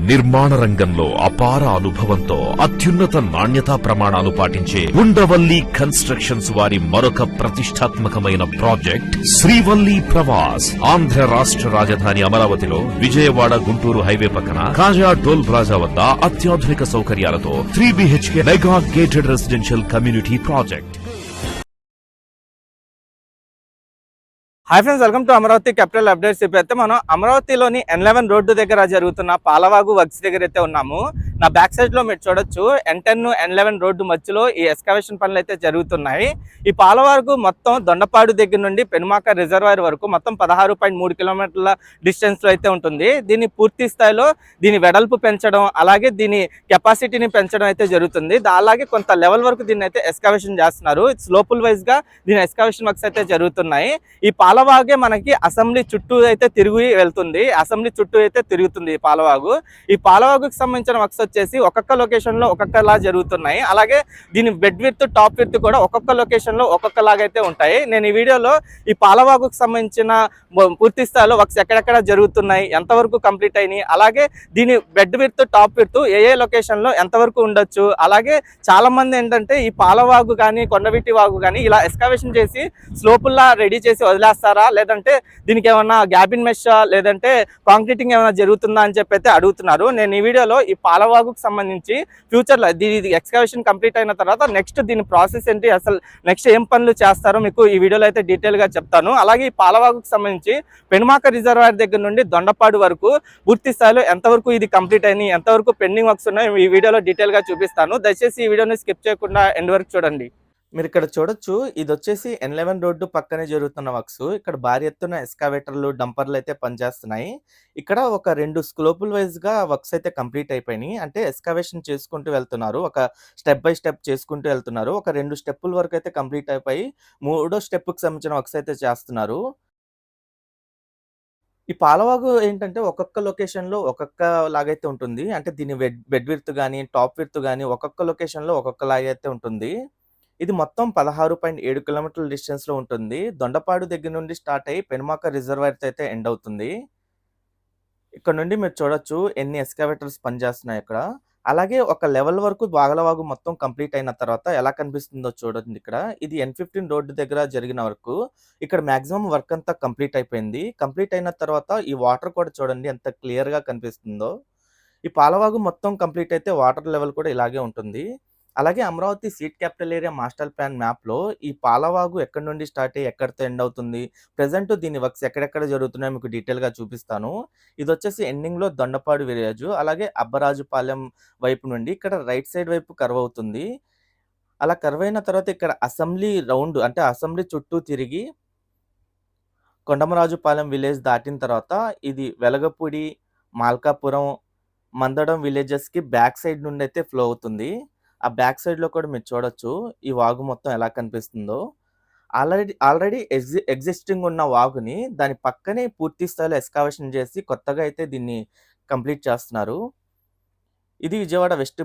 నిర్మాణ రంగంలో అపార అనుభవంతో అత్యున్నత నాణ్యతా ప్రమాణాలు పాటించే ఉండవల్లి కన్స్ట్రక్షన్స్ వారి మరొక ప్రతిష్టాత్మకమైన ప్రాజెక్ట్ శ్రీవల్లి ప్రవాస్. ఆంధ్ర రాష్ట్ర రాజధాని అమరావతిలో విజయవాడ గుంటూరు హైవే పక్కన కాజా టోల్ ప్లాజా వద్ద అత్యాధునిక సౌకర్యాలతో 3 BHK mega gated residential community project. Hi friends, welcome to Amaravati capital updates. ఇప్పుడైతే మనం అమరావతిలోని N11 రోడ్డు దగ్గర జరుగుతున్న పాలవాగు వర్క్స్ దగ్గర అయితే ఉన్నాము. నా బ్యాక్ సైడ్ లో మీరు చూడొచ్చు N10 N11 రోడ్డు మధ్యలో ఈ ఎక్స్కవేషన్ పనులు అయితే జరుగుతున్నాయి. ఈ పాలవాగు మొత్తం దొండపాడు దగ్గర నుండి పెనుమాక రిజర్వాయర్ వరకు మొత్తం 16.3 కిలోమీటర్ల డిస్టెన్స్ లో అయితే ఉంటుంది. దీన్ని పూర్తి స్థాయిలో దీని వెడల్పు పెంచడం, అలాగే దీని కెపాసిటీని పెంచడం అయితే జరుగుతుంది. అలాగే కొంత లెవెల్ వరకు దీన్ని అయితే ఎక్స్కవేషన్ చేస్తున్నారు. స్లోపుల్ వైజ్ గా దీని ఎక్స్కవేషన్ వర్క్స్ అయితే జరుగుతున్నాయి. ఈ పాలవాగే మనకి అసెంబ్లీ చుట్టూ అయితే తిరిగి వెళ్తుంది. అసెంబ్లీ చుట్టూ అయితే తిరుగుతుంది ఈ పాలవాగు. ఈ పాలవాగుకి సంబంధించిన వర్క్స్ వచ్చేసి ఒక్కొక్క లొకేషన్ లో ఒక్కొక్కలా జరుగుతున్నాయి. అలాగే దీని బెడ్ విడ్త్, టాప్ విడ్త్ కూడా ఒక్కొక్క లొకేషన్ లో ఒక్కొక్కలాగైతే ఉంటాయి. నేను ఈ వీడియోలో ఈ పాలవాగుకి సంబంధించిన పూర్తి స్థాయిలో వర్క్స్ ఎక్కడెక్కడ జరుగుతున్నాయి, ఎంతవరకు కంప్లీట్ అయినాయి, అలాగే దీని బెడ్ విడ్త్, టాప్ విడ్త్ ఏ లొకేషన్ లో ఎంతవరకు ఉండొచ్చు, అలాగే చాలా మంది ఏంటంటే ఈ పాలవాగు కానీ కొండవీటి వాగు కానీ ఇలా ఎక్స్కవేషన్ చేసి స్లోపుల్లా రెడీ చేసి వదిలేస్తారా, లేదంటే దీనికి ఏమన్నా గ్యాబిన్ మెష్ లేదంటే కాంక్రీటింగ్ ఏమైనా జరుగుతుందా అని చెప్పి అయితే అడుగుతున్నారు. నేను ఈ వీడియోలో ఈ పాలవాగుకు సంబంధించి ఫ్యూచర్ లో దీని ఎక్స్కవేషన్ కంప్లీట్ అయిన తర్వాత నెక్స్ట్ దీని ప్రాసెస్ ఏంటి, అసలు నెక్స్ట్ ఏం పనులు చేస్తారో మీకు ఈ వీడియోలో అయితే డీటెయిల్ గా చెప్తాను. అలాగే ఈ పాలవాగుకు సంబంధించి పెనుమాక రిజర్వాయర్ దగ్గర నుండి దొండపాడు వరకు పూర్తి స్థాయిలో ఎంతవరకు ఇది కంప్లీట్ అయినాయి, ఎంతవరకు పెండింగ్ వర్క్స్ ఉన్నాయో ఈ వీడియోలో డీటెయిల్ గా చూపిస్తాను. దయచేసి ఈ వీడియోని స్కిప్ చేయకుండా ఎండ్ వరకు చూడండి. మీరు ఇక్కడ చూడొచ్చు, ఇది వచ్చేసి N11 రోడ్డు పక్కనే జరుగుతున్న వర్క్స్. ఇక్కడ భారీ ఎత్తున ఎక్స్కవేటర్లు, డంపర్లు అయితే పనిచేస్తున్నాయి. ఇక్కడ ఒక 2 స్లోపుల్ వైజ్ గా వర్క్స్ అయితే కంప్లీట్ అయిపోయినాయి. అంటే ఎక్స్కవేషన్ చేసుకుంటూ వెళ్తున్నారు, ఒక స్టెప్ బై స్టెప్ చేసుకుంటూ వెళ్తున్నారు. ఒక 2 స్టెప్పుల వరకు అయితే కంప్లీట్ అయిపోయి 3వ స్టెప్ కి సంబంధించిన వర్క్స్ అయితే చేస్తున్నారు. ఈ పాలవాగు ఏంటంటే ఒక్కొక్క లొకేషన్ లో ఒక్కొక్క లాగైతే ఉంటుంది. అంటే దీని బెడ్ విడ్త్ గానీ, టాప్ విడ్త్ గానీ ఒక్కొక్క లొకేషన్ లో ఒక్కొక్క లాగైతే ఉంటుంది. ఇది మొత్తం 16.7 కిలోమీటర్ల డిస్టెన్స్ లో ఉంటుంది. దొండపాడు దగ్గర నుండి స్టార్ట్ అయ్యి పెనుమాక రిజర్వాయర్ అయితే ఎండ్ అవుతుంది. ఇక్కడ నుండి మీరు చూడొచ్చు ఎన్ని ఎక్స్కవేటర్స్ పనిచేస్తున్నాయి ఇక్కడ. అలాగే ఒక లెవెల్ వరకు బాగలవాగు మొత్తం కంప్లీట్ అయిన తర్వాత ఎలా కనిపిస్తుందో చూడండి. ఇక్కడ ఇది N15 రోడ్డు దగ్గర జరిగిన వరకు ఇక్కడ మాక్సిమం వర్క్ అంతా కంప్లీట్ అయిపోయింది. కంప్లీట్ అయిన తర్వాత ఈ వాటర్ కూడా చూడండి ఎంత క్లియర్ గా కనిపిస్తుందో. ఈ పాలవాగు మొత్తం కంప్లీట్ అయితే వాటర్ లెవెల్ కూడా ఇలాగే ఉంటుంది. అలాగే Amaravati seat capital area master plan map లో ఈ పాలవాగు ఎక్కడి నుండి స్టార్ట్ అయ్యి ఎక్కడితో ఎండ్ అవుతుంది, ప్రెసెంట్ దీని వర్క్స్ ఎక్కడెక్కడ జరుగుతున్నాయో మీకు డీటెయిల్ గా చూపిస్తాను. ఇది వచ్చేసి ఎండింగ్ లో దొండపాడు విలేజ్, అలాగే అబ్బరాజుపాలెం వైపు నుండి ఇక్కడ రైట్ సైడ్ వైపు కర్వ్ అవుతుంది. అలా కర్వ్ అయిన తర్వాత ఇక్కడ అసెంబ్లీ రౌండ్ అంటే అసెంబ్లీ చుట్టూ తిరిగి కొండమరాజుపాలెం విలేజ్ దాటిన తర్వాత ఇది వెలగపూడి, మాల్కాపురం, మందడం విలేజెస్ కి బ్యాక్ సైడ్ నుండి అయితే ఫ్లో అవుతుంది. ఆ బ్యాక్ సైడ్ లో కూడా మీరు చూడొచ్చు ఈ వాగు మొత్తం ఎలా కనిపిస్తుందో. ఆల్రెడీ ఎగ్జిస్టింగ్ ఉన్న వాగుని దాని పక్కనే పూర్తి స్థాయిలో ఎక్స్కవేషన్ చేసి కొత్తగా అయితే దీన్ని కంప్లీట్ చేస్తున్నారు. ఇది విజయవాడ వెస్ట్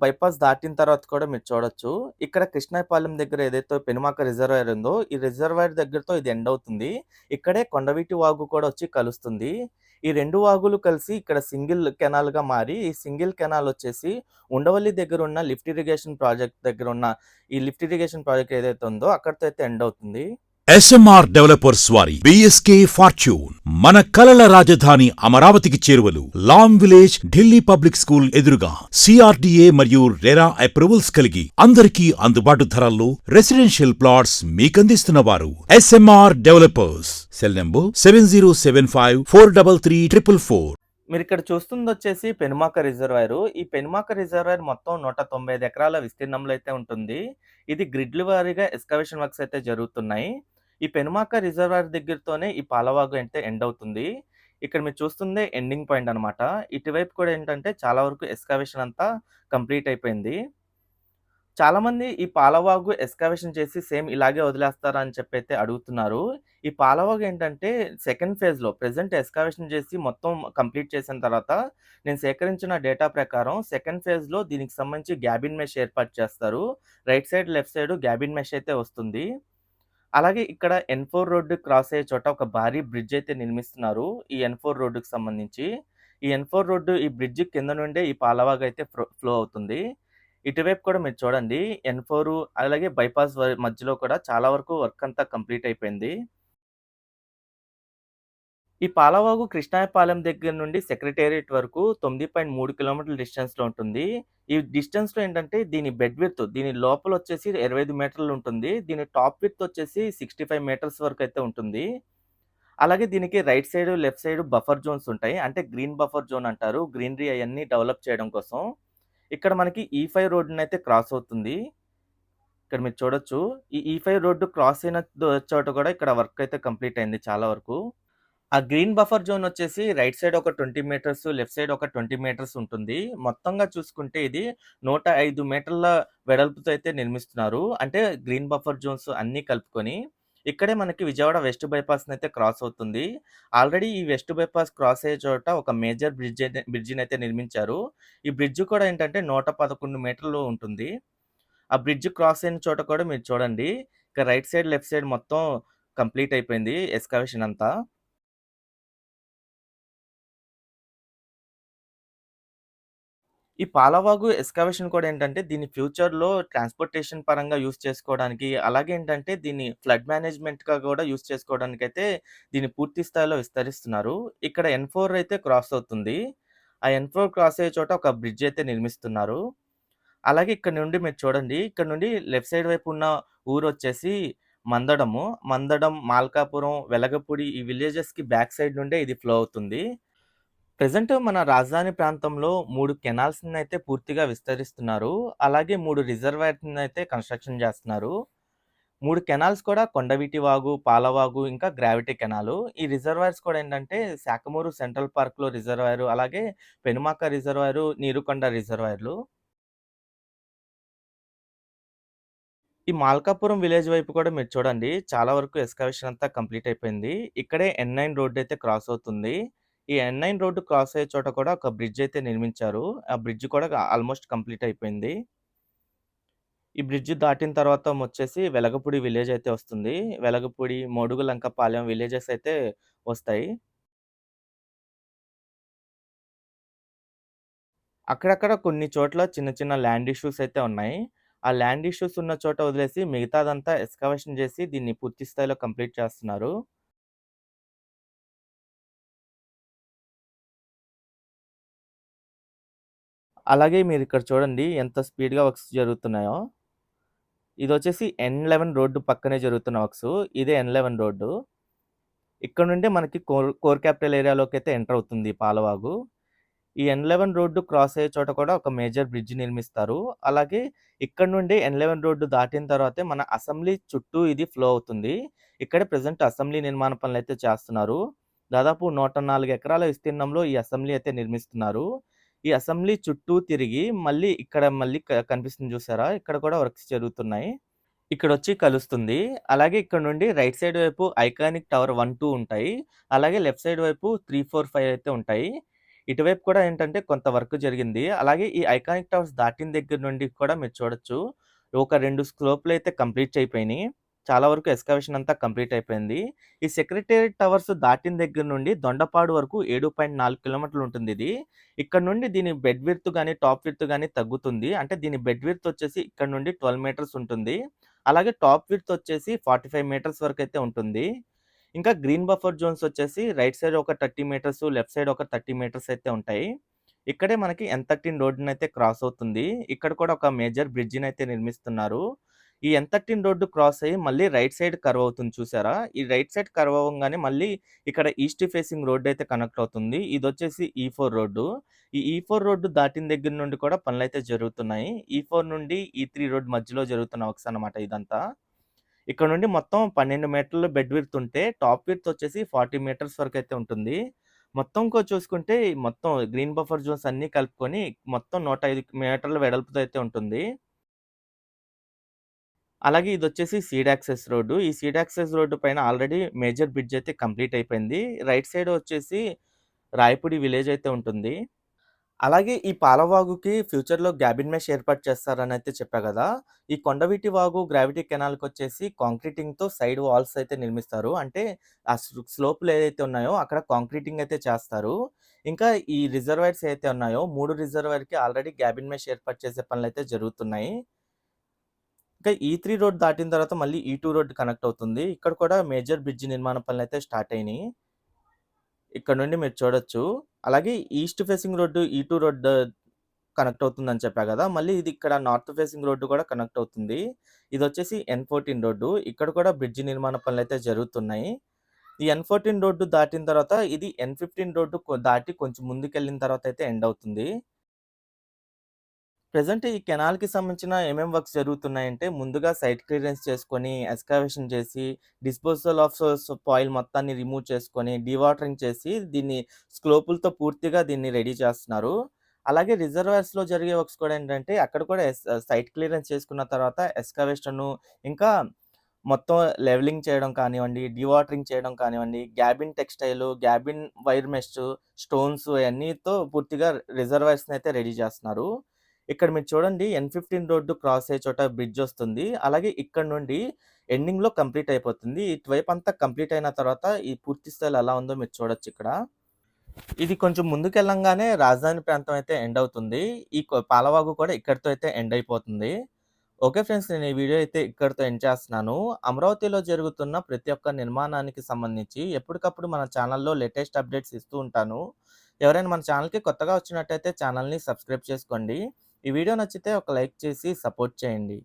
బైపాస్ దాటిన తర్వాత కూడా మీరు చూడొచ్చు ఇక్కడ కృష్ణాయపాలెం దగ్గర ఏదైతే పెనుమాక రిజర్వాయర్ ఉందో ఈ రిజర్వాయర్ దగ్గరతో ఇది ఎండ్ అవుతుంది. ఇక్కడే కొండవీటి వాగు కూడా వచ్చి కలుస్తుంది. ఈ 2 వాగులు కలిసి ఇక్కడ సింగిల్ కెనాల్ గా మారి ఈ సింగిల్ కెనాల్ వచ్చేసి ఉండవల్లి దగ్గర ఉన్న లిఫ్ట్ ఇరిగేషన్ ప్రాజెక్ట్ దగ్గర ఉన్న ఈ లిఫ్ట్ ఇరిగేషన్ ప్రాజెక్ట్ ఏదైతే ఉందో అక్కడితో అయితే ఎండ్ అవుతుంది. SMR డెవలపర్స్ వారి BSK ఫార్చ్యూన్ మన కలల రాజధాని అమరావతికి చేరువలు Lam village Delhi public school ఎదురుగా CRDA మరియు రెరా అప్రూవల్స్ కలిగి అందరికీ అందుబాటు ధరల్లో రెసిడెన్షియల్ ప్లాట్స్ మీకందిస్తున్న వారు SMR డెవలపర్స్. Cell number 7075433444. మీరు ఇక్కడ చూస్తుంది వచ్చేసి పెనుమాక రిజర్వాయర్. ఈ పెనుమాక రిజర్వాయర్ మొత్తం 195 ఎకరాల విస్తీర్ణంలో అయితే ఉంటుంది. ఇది గ్రిడ్ల వారీగా ఎక్స్కవేషన్ వర్క్స్ అయితే జరుగుతున్నాయి. ఈ పెనుమాక రిజర్వాయర్ దగ్గరతోనే ఈ పాలవాగు అయితే ఎండ్ అవుతుంది. ఇక్కడ మీరు చూస్తుందే ఎండింగ్ పాయింట్ అనమాట. ఇటువైపు కూడా ఏంటంటే చాలా వరకు ఎక్స్కవేషన్ అంతా కంప్లీట్ అయిపోయింది. చాలా మంది ఈ పాలవాగు ఎక్స్కవేషన్ చేసి సేమ్ ఇలాగే వదిలేస్తారా అని చెప్పి అయితే అడుగుతున్నారు. ఈ పాలవాగు ఏంటంటే సెకండ్ ఫేజ్ లో ప్రెసెంట్ ఎక్స్కవేషన్ చేసి మొత్తం కంప్లీట్ చేసిన తర్వాత నేను సేకరించిన డేటా ప్రకారం సెకండ్ ఫేజ్ లో దీనికి సంబంధించి గ్యాబిన్ మెష్ ఏర్పాటు చేస్తారు. Right side left side gabion mesh అయితే వస్తుంది. అలాగే ఇక్కడ N4 రోడ్డు క్రాస్ అయ్యే చోట ఒక భారీ బ్రిడ్జ్ అయితే నిర్మిస్తున్నారు ఈ N4 రోడ్డుకి సంబంధించి. ఈ N4 రోడ్డు ఈ బ్రిడ్జ్ కింద నుండే ఈ పాలవాగు అయితే ఫ్లో అవుతుంది. ఇటువైపు కూడా మీరు చూడండి N4 అలాగే బైపాస్ మధ్యలో కూడా చాలా వరకు వర్క్ అంతా కంప్లీట్ అయిపోయింది. ఈ పాలవాగు కృష్ణాయపాలెం దగ్గర నుండి సెక్రటేరియట్ వరకు 9.3 కిలోమీటర్ల డిస్టెన్స్‌లో ఉంటుంది. ఈ డిస్టెన్స్‌లో ఏంటంటే దీని బెడ్ విడ్త్ దీని లోపలొచ్చేసి 25 మీటర్లు ఉంటుంది. దీని టాప్ విడ్త్ వచ్చేసి 65 మీటర్స్ వరకు అయితే ఉంటుంది. అలాగే దీనికి right side, left side buffer zones ఉంటాయి. అంటే గ్రీన్ బఫర్ జోన్ అంటారు. గ్రీనరీ అయన్నీ డెవలప్ చేయడం కోసం. ఇక్కడ మనకి E5 రోడ్డునైతే క్రాస్ అవుతుంది. ఇక్కడ మీరు చూడొచ్చు. ఈ E5 రోడ్డు క్రాస్ అయిన చోట కూడా ఇక్కడ వర్క్ అయితే కంప్లీట్ అయింది చాలా వరకు. ఆ గ్రీన్ బఫర్ జోన్ వచ్చేసి రైట్ సైడ్ ఒక 20 మీటర్స్, లెఫ్ట్ సైడ్ ఒక 20 మీటర్స్ ఉంటుంది. మొత్తంగా చూసుకుంటే ఇది 105 మీటర్ల వెడల్పుతో అయితే నిర్మిస్తున్నారు. అంటే గ్రీన్ బఫర్ జోన్స్ అన్నీ కలుపుకొని. ఇక్కడే మనకి విజయవాడ వెస్ట్ బైపాస్‌నైతే క్రాస్ అవుతుంది. ఆల్రెడీ ఈ వెస్ట్ బైపాస్ క్రాస్ అయ్యే చోట ఒక మేజర్ బ్రిడ్జినైతే నిర్మించారు. ఈ బ్రిడ్జ్ కూడా ఏంటంటే 111 మీటర్లు ఉంటుంది. ఆ బ్రిడ్జ్ క్రాస్ అయిన చోట కూడా మీరు చూడండి. ఇక రైట్ సైడ్, లెఫ్ట్ సైడ్ మొత్తం కంప్లీట్ అయిపోయింది ఎక్స్‌కవేషన్ అంతా. ఈ పాలవాగు ఎక్స్‌కవేషన్ కూడా ఏంటంటే, దీన్ని ఫ్యూచర్‌లో ట్రాన్స్‌పోర్టేషన్ పరంగా యూజ్ చేసుకోవడానికి, అలాగే ఏంటంటే దీన్ని ఫ్లడ్ మేనేజ్‌మెంట్‌గా గూడా యూజ్ చేసుకోవడానికైతే దీన్ని పూర్తి స్థాయిలో విస్తరిస్తున్నారు. ఇక్కడ N4 అయితే క్రాస్ అవుతుంది. ఆ N4 క్రాస్ అయ్యే చోట ఒక బ్రిడ్జ్ అయితే నిర్మిస్తున్నారు. అలాగే ఇక్కడ నుండి మీరు చూడండి, ఇక్కడ నుండి లెఫ్ట్ సైడ్ వైపు ఉన్న ఊరొచ్చేసి మందడము. మందడం, మాల్కాపురం, వెలగపూడి ఈ విలేజెస్‌కి బ్యాక్ సైడ్ నుండే ఇది ఫ్లో అవుతుంది. ప్రెజెంట్ మన రాజధాని ప్రాంతంలో 3 కెనాల్స్‌నైతే పూర్తిగా విస్తరిస్తున్నారు. అలాగే 3 రిజర్వాయర్స్‌నైతే కన్‌స్ట్రక్షన్ జేస్తున్నారు. 3 కెనాల్స్ కూడా కొండవీటి వాగు, పాలవాగు, ఇంకా గ్రావిటీ కెనాలు. ఈ రిజర్వాయర్స్ కూడా ఏంటంటే శాఖమూరు సెంట్రల్ పార్క్‌లో రిజర్వాయరు, అలాగే పెనుమాక రిజర్వాయరు, నీరుకొండ రిజర్వాయర్లు. ఈ మాల్కాపురం విలేజ్ వైపు కూడా మీరు చూడండి. చాలా వరకు ఎక్స్‌కవేషన్ అంతా కంప్లీట్ అయిపోయింది. ఇక్కడే N9 రోడ్డయితే క్రాస్ అవుతుంది. ఈ N9 రోడ్డు క్రాస్ అయ్యే చోట కూడా ఒక బ్రిడ్జ్ అయితే నిర్మించారు. ఆ బ్రిడ్జ్ కూడా ఆల్‌మోస్ట్ కంప్లీట్ అయిపోయింది. ఈ బ్రిడ్జ్ దాటిన తర్వాత వచ్చేసి వెలగపూడి విలేజ్ అయితే వస్తుంది. వెలగపూడి, మోడుగులంకపాలెం విలేజెస్ అయితే వస్తాయి. అక్కడక్కడ కొన్ని చోట్ల చిన్న చిన్న ల్యాండ్ ఇష్యూస్ అయితే ఉన్నాయి. ఆ ల్యాండ్ ఇష్యూస్ ఉన్న చోట వదిలేసి మిగతాదంతా ఎక్స్‌కవేషన్ చేసి దీన్ని పూర్తి స్థాయిలో కంప్లీట్ చేస్తున్నారు. అలాగే మీరిక్కడ చూడండి ఎంత స్పీడ్‌గా వర్క్స్ జరుగుతున్నాయో. ఇదొచ్చేసి N11 రోడ్డు పక్కనే జరుగుతున్న వర్క్సు. ఇదే N11 రోడ్డు. ఇక్కడ నుండే మనకి కోర్ క్యాపిటల్ ఏరియాలోకైతే ఎంటర్ అవుతుంది పాలవాగు. ఈ N11 రోడ్డు క్రాస్ అయ్యే చోట కూడా ఒక మేజర్ బ్రిడ్జ్ నిర్మిస్తారు. అలాగే ఇక్కడ నుండి N11 రోడ్డు దాటిన తర్వాతే మన అసెంబ్లీ చుట్టూ ఇది ఫ్లో అవుతుంది. ఇక్కడే ప్రెజెంట్ అసెంబ్లీ నిర్మాణ పనులైతే చేస్తున్నారు. దాదాపు 104 ఎకరాల విస్తీర్ణంలో ఈ అసెంబ్లీ అయితే నిర్మిస్తున్నారు. ఈ అసెంబ్లీ చుట్టూ తిరిగి మళ్ళీ ఇక్కడ మళ్ళీ కనిపిస్తుంది చూసారా? ఇక్కడ కూడా వర్క్స్ జరుగుతున్నాయి. ఇక్కడొచ్చి కలుస్తుంది. అలాగే ఇక్కడ నుండి రైట్ సైడ్ వైపు ఐకానిక్ టవర్ 1, 2 ఉంటాయి. అలాగే లెఫ్ట్ సైడ్ వైపు 3, 4, 5 అయితే ఉంటాయి. ఇటువైపు కూడా ఏంటంటే కొంత వర్క్ జరిగింది. అలాగే ఈ ఐకానిక్ టవర్స్ దాటిన దగ్గర నుండి కూడా మీరు చూడొచ్చు. ఒక 2 స్లోప్‌లయితే కంప్లీట్ అయిపోయినియి. చాలా వరకు ఎక్స్‌కవేషన్ అంతా కంప్లీట్ అయిపోయింది. ఈ సెక్రటేరియట్ టవర్స్ దాటిన దగ్గర నుండి దొండపాడు వరకు 7.4 కిలోమీటర్లు ఉంటుందిది. ఇక్కడ నుండి దీని బెడ్ విడ్త్ గాని, టాప్ విడ్త్ గాని తగ్గుతుంది. అంటే దీని బెడ్ విడ్త్ వచ్చేసి ఇక్కడ నుండి 12 మీటర్స్ ఉంటుంది. అలాగే టాప్ విడ్త్ వచ్చేసి 45 మీటర్స్ వరకైతే ఉంటుంది. ఇంకా గ్రీన్ బఫర్ జోన్స్ వచ్చేసి రైట్ సైడ్ ఒక 30 మీటర్స్, లెఫ్ట్ సైడ్ ఒక 30 మీటర్స్ అయితే ఉంటాయి. ఇక్కడే మనకి N13 రోడ్డునైతే క్రాస్ అవుతుంది. ఇక్కడ కూడా ఒక మేజర్ బ్రిడ్జినైతే నిర్మిస్తున్నారు. ఈ N13 రోడ్డు క్రాస్ అయ్యి మళ్ళీ రైట్ సైడ్ కర్వ్ అవుతుంది చూసారా? ఈ రైట్ సైడ్ కర్వ్ అవ్వంగానే మళ్ళీ ఇక్కడ ఈస్ట్ ఫేసింగ్ రోడ్ అయితే కనెక్ట్ అవుతుంది. ఇదొచ్చేసి E4 రోడ్డు. ఈ E4 రోడ్డు దాటిన దగ్గర నుండి కూడా పనులైతే జరుగుతున్నాయి. E4 నుండి E3 రోడ్ మధ్యలో జరుగుతున్న వర్క్స్ అన్నమాట ఇదంతా. ఇక్కడ నుండి మొత్తం 12 మీటర్లు బెడ్ విడ్త్ ఉంటే, టాప్ విడ్త్ వచ్చేసి 40 మీటర్స్ వరకైతే ఉంటుంది. మొత్తం చూసుకుంటే మొత్తం గ్రీన్ బఫర్ జోన్స్ అన్నీ కలుపుకొని మొత్తం 105 మీటర్ల వెడల్పుతో అయితే ఉంటుంది. అలాగే ఇదొచ్చేసి సీడ్ యాక్సెస్ రోడ్డు. ఈ సీడ్ యాక్సెస్ రోడ్డు పైన ఆల్రెడీ మేజర్ బ్రిడ్జ్ అయితే కంప్లీట్ అయిపోయింది. రైట్ సైడ్ వచ్చేసి రాయపూడి విలేజ్ అయితే ఉంటుంది. అలాగే ఈ పాలవాగుకి ఫ్యూచర్‌లో గ్యాబిన్ మెష్ ఏర్పాటు చేస్తారనైతే చెప్పా గదా! ఈ Kondaveeti Vagu, gravity కెనాల్‌కొచ్చేసి కాంక్రీటింగ్‌తో side walls అయితే నిర్మిస్తారు. అంటే ఆ స్లోపులు ఏదైతే ఉన్నాయో అక్కడ కాంక్రీటింగ్ అయితే చేస్తారు. ఇంకా ఈ రిజర్వాయర్స్ ఏవైతే ఉన్నాయో 3 రిజర్వాయర్‌కి ఆల్రెడీ గ్యాబిన్ మెష్ ఏర్పాటు చేసే పనులైతే జరుగుతున్నాయి. ఇంకా ఈ3 రోడ్ దాటిన తర్వాత మళ్ళీ ఈ2 రోడ్ కనెక్ట్ అవుతుంది. ఇక్కడ కూడా మేజర్ బ్రిడ్జ్ నిర్మాణ పనులైతే స్టార్ట్ అయినియి. ఇక్కడ నుండి మీరు చూడొచ్చు. అలాగే ఈస్ట్ ఫేసింగ్ రోడ్డు ఈ2 రోడ్ కనెక్ట్ అవుతుందని చెప్పా గదా! మళ్ళీ ఇది ఇక్కడ నార్త్ ఫేసింగ్ రోడ్డు కూడా కనెక్ట్ అవుతుంది. ఇదొచ్చేసి N14 రోడ్డు. ఇక్కడ కూడా బ్రిడ్జ్ నిర్మాణ పనులైతే జరుగుతున్నాయి. ఈ N14 రోడ్డు దాటిన తర్వాత ఇది N15 రోడ్డు దాటి కొంచెం ముందుకెళ్ళిన తర్వాత అయితే ఎండ్ అవుతుంది. ప్రెజెంట్ ఈ కెనాల్‌కి సంబంధించిన ఏమేం వర్క్స్ జరుగుతున్నాయంటే, ముందుగా సైట్ క్లియరెన్స్ చేసుకొని, ఎక్స్‌కవేషన్ చేసి, డిస్పోజల్ ఆఫ్ సాయిల్ మొత్తాన్ని రిమూవ్ చేసుకొని, డీవాటరింగ్ చేసి, దీన్ని స్లోపులతో పూర్తిగా దీన్ని రెడీ చేస్తున్నారు. అలాగే రిజర్వాయర్స్‌లో జరిగే వర్క్స్ కూడా ఏంటంటే, అక్కడ కూడా సైట్ క్లియరెన్స్ చేసుకున్న తర్వాత ఎక్స్‌కవేషను, ఇంకా మొత్తం లెవెలింగ్ చేయడం కానివ్వండి, డీవాటరింగ్ చేయడం కానివ్వండి, గ్యాబిన్ టెక్స్‌టైలు, గ్యాబిన్ వైర్ మెష్, స్టోన్స్ అయన్నీతో పూర్తిగా రిజర్వాయర్స్‌నైతే రెడీ చేస్తున్నారు. ఇక్కడ మీరు చూడండి N15 రోడ్డు క్రాస్ అయ్యే చోట బ్రిడ్జ్ వస్తుంది. అలాగే ఇక్కడ నుండి ఎండింగ్‌లో కంప్లీట్ అయిపోతుంది. ఇటువైపంతా కంప్లీట్ అయిన తర్వాత ఈ పూర్తి స్థాయిలో ఎలా ఉందో మీరు చూడొచ్చిక్కడ. ఇది కొంచెం ముందుకెళ్ళంగానే రాజధాని ప్రాంతం అయితే ఎండ్ అవుతుంది. ఈ పాలవాగు కూడా ఇక్కడితో అయితే ఎండ్ అయిపోతుంది. ఓకే ఫ్రెండ్స్, నేను ఈ వీడియో అయితే ఇక్కడితో ఎండ్ చేస్తున్నాను. అమరావతిలో జరుగుతున్న ప్రతి ఒక్క నిర్మాణానికి సంబంధించి ఎప్పటికప్పుడు మన ఛానల్‌లో లేటెస్ట్ అప్డేట్స్ ఇస్తూ ఉంటాను. ఎవరైనా మన ఛానల్‌కి కొత్తగా వచ్చినట్టయితే ఛానల్‌ని సబ్స్క్రైబ్ చేసుకోండి. ఈ వీడియో నచ్చితే ఒక లైక్ చేసి సపోర్ట్ చేయండి.